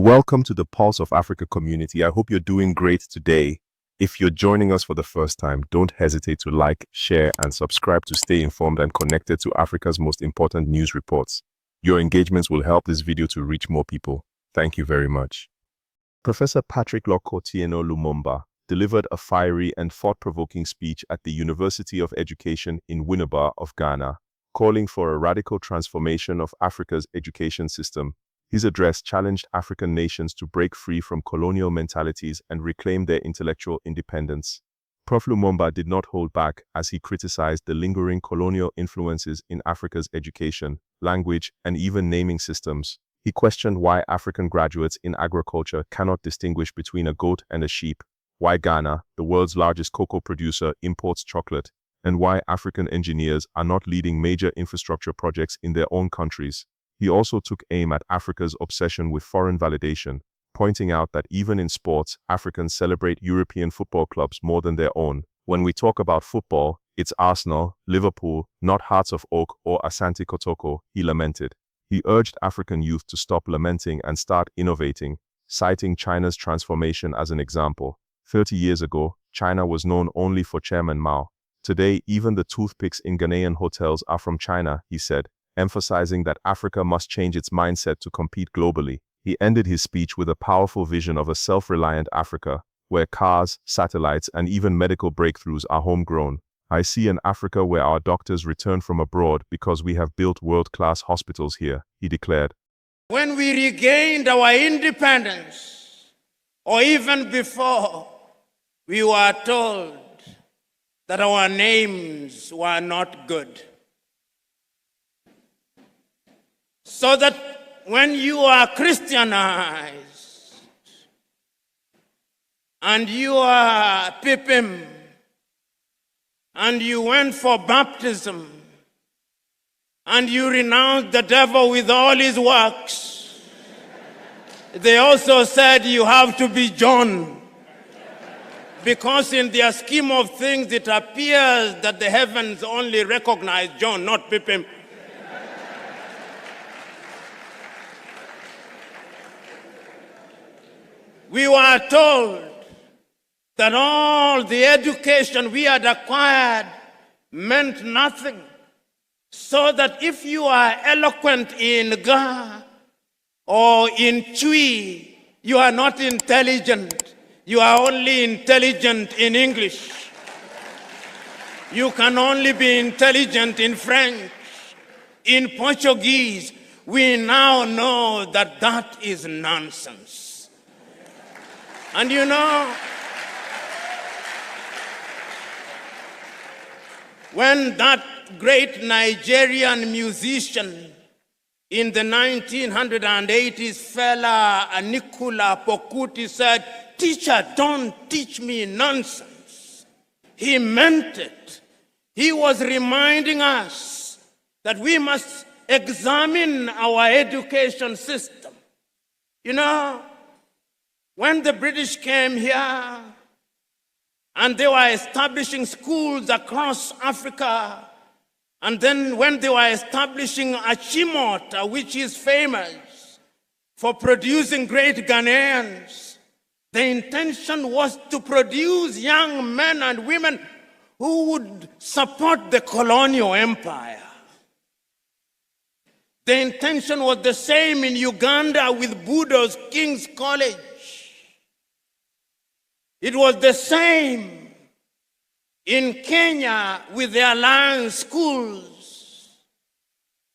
welcome to the Pulse of Africa community. I hope you're doing great today. If you're joining us for the first time, don't hesitate to like, share, and subscribe to stay informed and connected to Africa's most important news reports. Your engagements will help this video to reach more people. Thank you very much. Professor Patrick Loch Otieno Lumumba delivered a fiery and thought-provoking speech at the University of Education in Winneba of Ghana, calling for a radical transformation of Africa's education system. His address challenged African nations to break free from colonial mentalities and reclaim their intellectual independence. Prof Lumumba did not hold back as he criticized the lingering colonial influences in Africa's education, language, and even naming systems. He questioned why African graduates in agriculture cannot distinguish between a goat and a sheep, why Ghana, the world's largest cocoa producer, imports chocolate, and why African engineers are not leading major infrastructure projects in their own countries. He also took aim at Africa's obsession with foreign validation, pointing out that even in sports, Africans celebrate European football clubs more than their own. When we talk about football, it's Arsenal, Liverpool, not Hearts of Oak or Asante Kotoko, he lamented. He urged African youth to stop lamenting and start innovating, citing China's transformation as an example. 30 years ago, China was known only for Chairman Mao. Today, even the toothpicks in Ghanaian hotels are from China, he said, emphasizing that Africa must change its mindset to compete globally. He ended his speech with a powerful vision of a self-reliant Africa, where cars, satellites, and even medical breakthroughs are homegrown. I see an Africa where our doctors return from abroad because we have built world-class hospitals here, he declared. When we regained our independence, or even before, we were told that our names were not good. So that when you are Christianized and you are Pipim and you went for baptism and you renounced the devil with all his works, they also said you have to be John. Because in their scheme of things, it appears that the heavens only recognize John, not Pipim. We were told that all the education we had acquired meant nothing, so that if you are eloquent in Ga or in Chui, you are not intelligent. You are only intelligent in English. You can only be intelligent in French, in Portuguese. We now know that that is nonsense. And you know, when that great Nigerian musician in the 1980s, fella Nicola Pokuti said, "Teacher, don't teach me nonsense," he meant it. He was reminding us that we must examine our education system. You know, when the British came here and they were establishing schools across Africa, and then when they were establishing Achimota, which is famous for producing great Ghanaians, the intention was to produce young men and women who would support the colonial empire. The intention was the same in Uganda with Budo's King's College. It was the same in Kenya with the Alliance schools.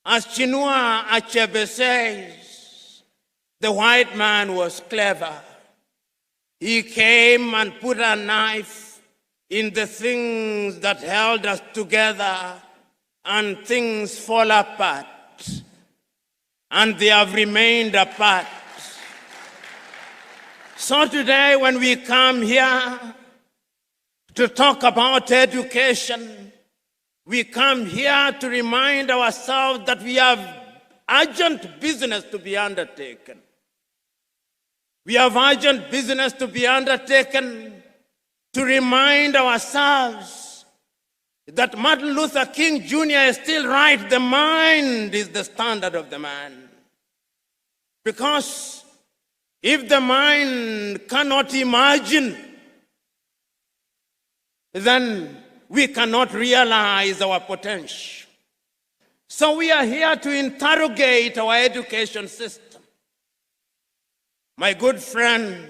As Chinua Achebe says, the white man was clever. He came and put a knife in the things that held us together, and things fall apart. And they have remained apart. So today, when we come here to talk about education, we come here to remind ourselves that we have urgent business to be undertaken. We have urgent business to be undertaken to remind ourselves that Martin Luther King Jr. is still right. The mind is the standard of the man. Because If the mind cannot imagine, then we cannot realize our potential. So we are here to interrogate our education system. My good friend,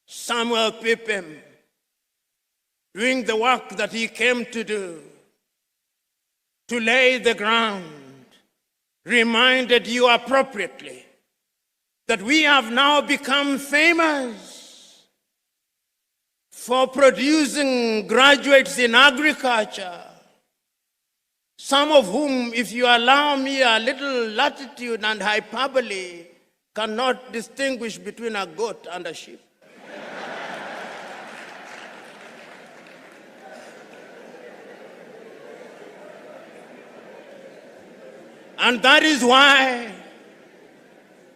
Samuel Pipim, doing the work that he came to do, to lay the ground, reminded you appropriately that we have now become famous for producing graduates in agriculture, some of whom, if you allow me a little latitude and hyperbole, cannot distinguish between a goat and a sheep. And that is why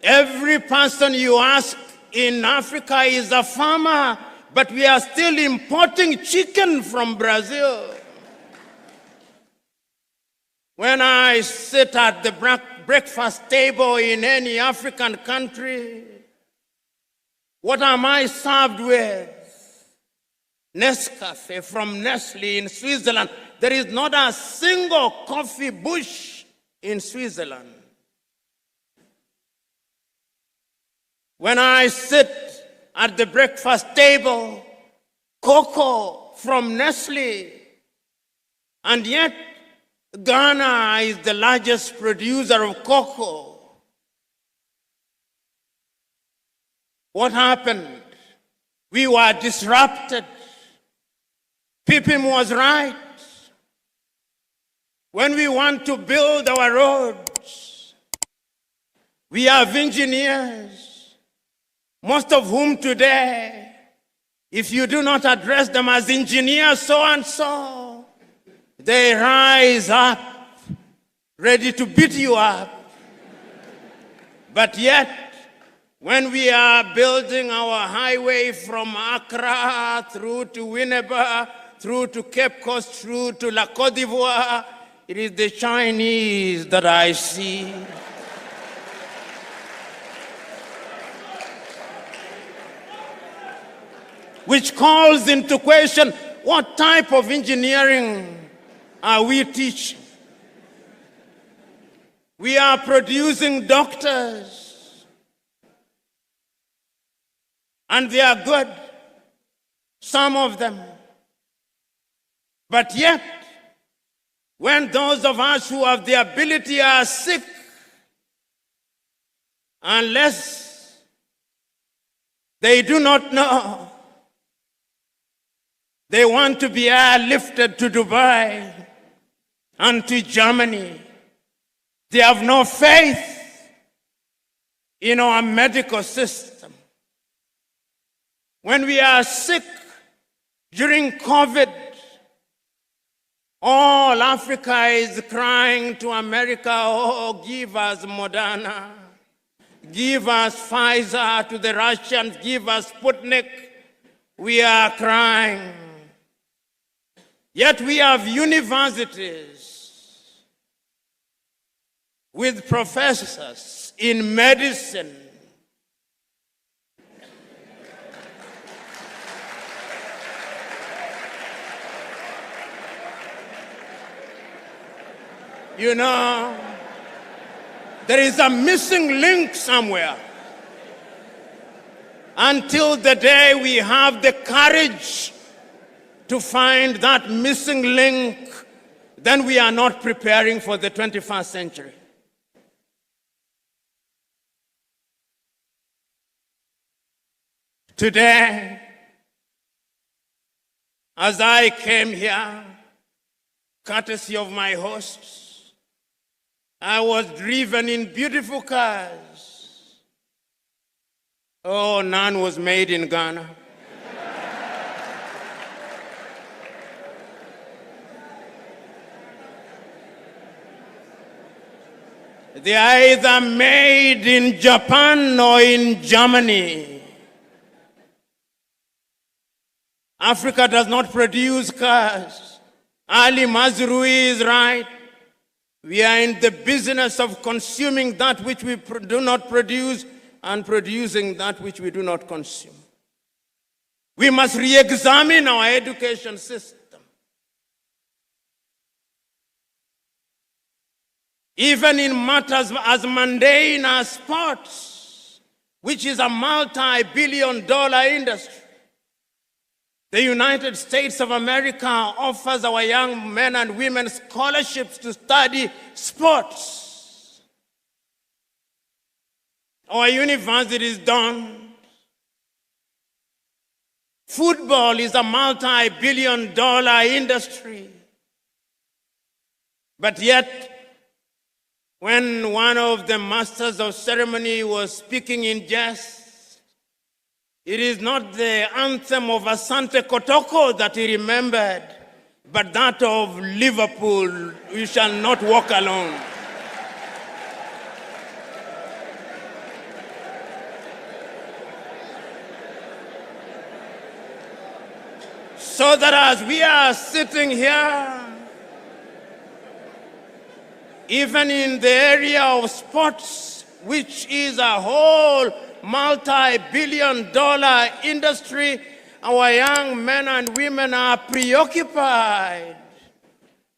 every person you ask in Africa is a farmer, but we are still importing chicken from Brazil. When I sit at the breakfast table in any African country, what am I served with? Nescafe from Nestle in Switzerland. There is not a single coffee bush in Switzerland. When I sit at the breakfast table, cocoa from Nestle, and yet Ghana is the largest producer of cocoa. What happened? We were disrupted. Pipim was right. When we want to build our roads, we have engineers, most of whom today, if you do not address them as engineers so and so, they rise up, ready to beat you up. But yet, when we are building our highway from Accra through to Winneba, through to Cape Coast, through to La Côte d'Ivoire, it is the Chinese that I see. Which calls into question, what type of engineering are we teaching? We are producing doctors, and they are good, some of them. But yet, when those of us who have the ability are sick, unless they do not know, they want to be airlifted to Dubai and to Germany. They have no faith in our medical system. When we are sick during COVID, all Africa is crying to America, oh, give us Moderna, give us Pfizer, to the Russians, give us Sputnik. We are crying. Yet we have universities with professors in medicine. You know, there is a missing link somewhere. Until the day we have the courage to find that missing link, then we are not preparing for the 21st century. Today, as I came here, courtesy of my hosts, I was driven in beautiful cars. Oh, none was made in Ghana. They are either made in Japan or in Germany. Africa does not produce cars. Ali Mazrui is right. We are in the business of consuming that which we do not produce and producing that which we do not consume. We must re-examine our education system. Even in matters as mundane as sports, which is a multi-billion-dollar industry, the United States of America offers our young men and women scholarships to study sports. Our universities don't. Football is a multi-billion-dollar industry. But yet, when one of the masters of ceremony was speaking in jest, it is not the anthem of Asante Kotoko that he remembered, but that of Liverpool, "We shall not walk alone." So that as we are sitting here, even in the area of sports, which is a whole multi-billion-dollar industry, our young men and women are preoccupied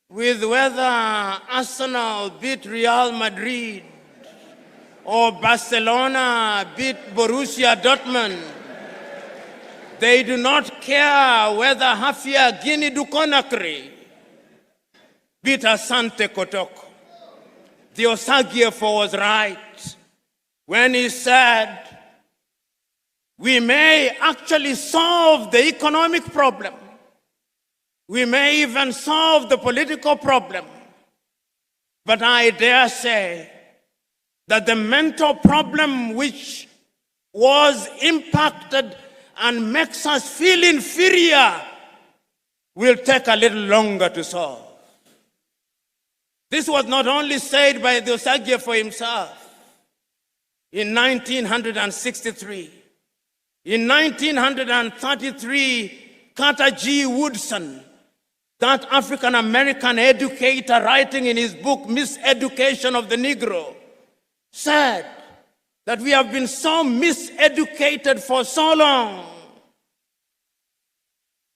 with whether Arsenal beat Real Madrid or Barcelona beat Borussia Dortmund. They do not care whether Hafia Guinea du Conakry beat Asante Kotoko. The Osagiefo was right when he said, we may actually solve the economic problem. We may even solve the political problem. But I dare say that the mental problem which was impacted and makes us feel inferior will take a little longer to solve. This was not only said by the Osagiefo himself in 1963. In 1933, Carter G. Woodson, that African-American educator writing in his book, Miseducation of the Negro, said that we have been so miseducated for so long.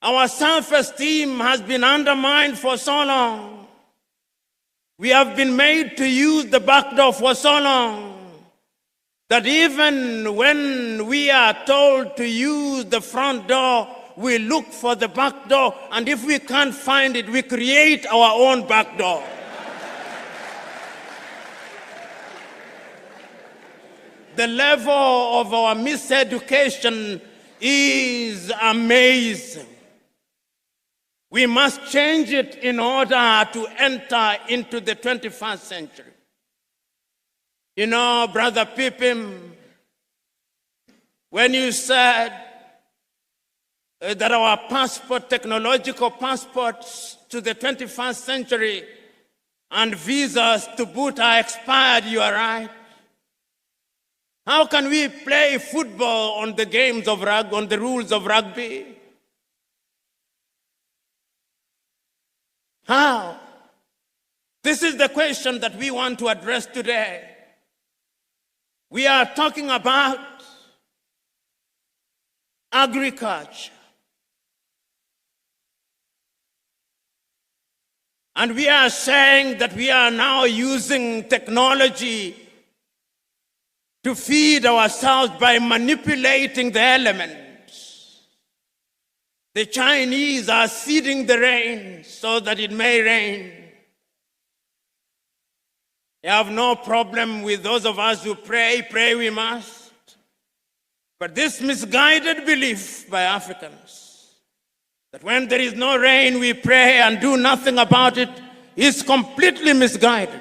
Our self-esteem has been undermined for so long. We have been made to use the back door for so long that even when we are told to use the front door, we look for the back door, and if we can't find it, we create our own back door. The level of our miseducation is amazing. We must change it in order to enter into the 21st century. You know, Brother Pippin, when you said that our passport, technological passports to the 21st century and visas to boot are expired, you are right. How can we play football on the games of rugby, on the rules of rugby? How? This is the question that we want to address today. We are talking about agriculture. And we are saying that we are now using technology to feed ourselves by manipulating the elements. The Chinese are seeding the rain so that it may rain. I have no problem with those of us who pray we must. But this misguided belief by Africans that when there is no rain we pray and do nothing about it is completely misguided.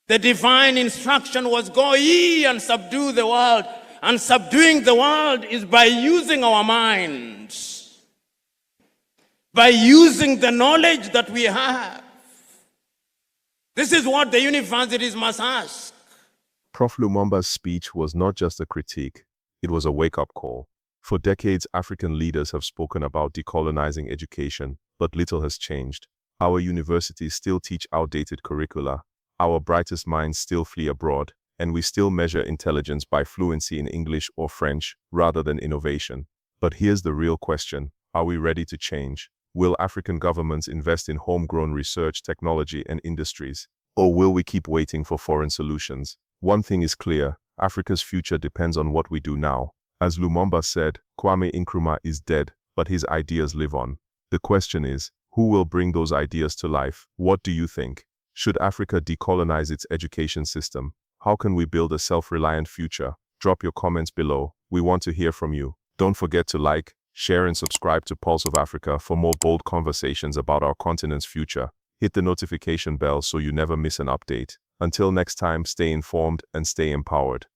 The divine instruction was go ye and subdue the world. And subduing the world is by using our minds, by using the knowledge that we have. This is what the universities must ask. Prof Lumumba's speech was not just a critique, it was a wake-up call. For decades, African leaders have spoken about decolonizing education, but little has changed. Our universities still teach outdated curricula. Our brightest minds still flee abroad, and we still measure intelligence by fluency in English or French rather than innovation. But here's the real question. Are we ready to change? Will African governments invest in homegrown research, technology, and industries? Or will we keep waiting for foreign solutions? One thing is clear, Africa's future depends on what we do now. As Lumumba said, Kwame Nkrumah is dead, but his ideas live on. The question is, who will bring those ideas to life? What do you think? Should Africa decolonize its education system? How can we build a self-reliant future? Drop your comments below. We want to hear from you. Don't forget to like, share, and subscribe to Pulse of Africa for more bold conversations about our continent's future. Hit the notification bell so you never miss an update. Until next time, stay informed and stay empowered.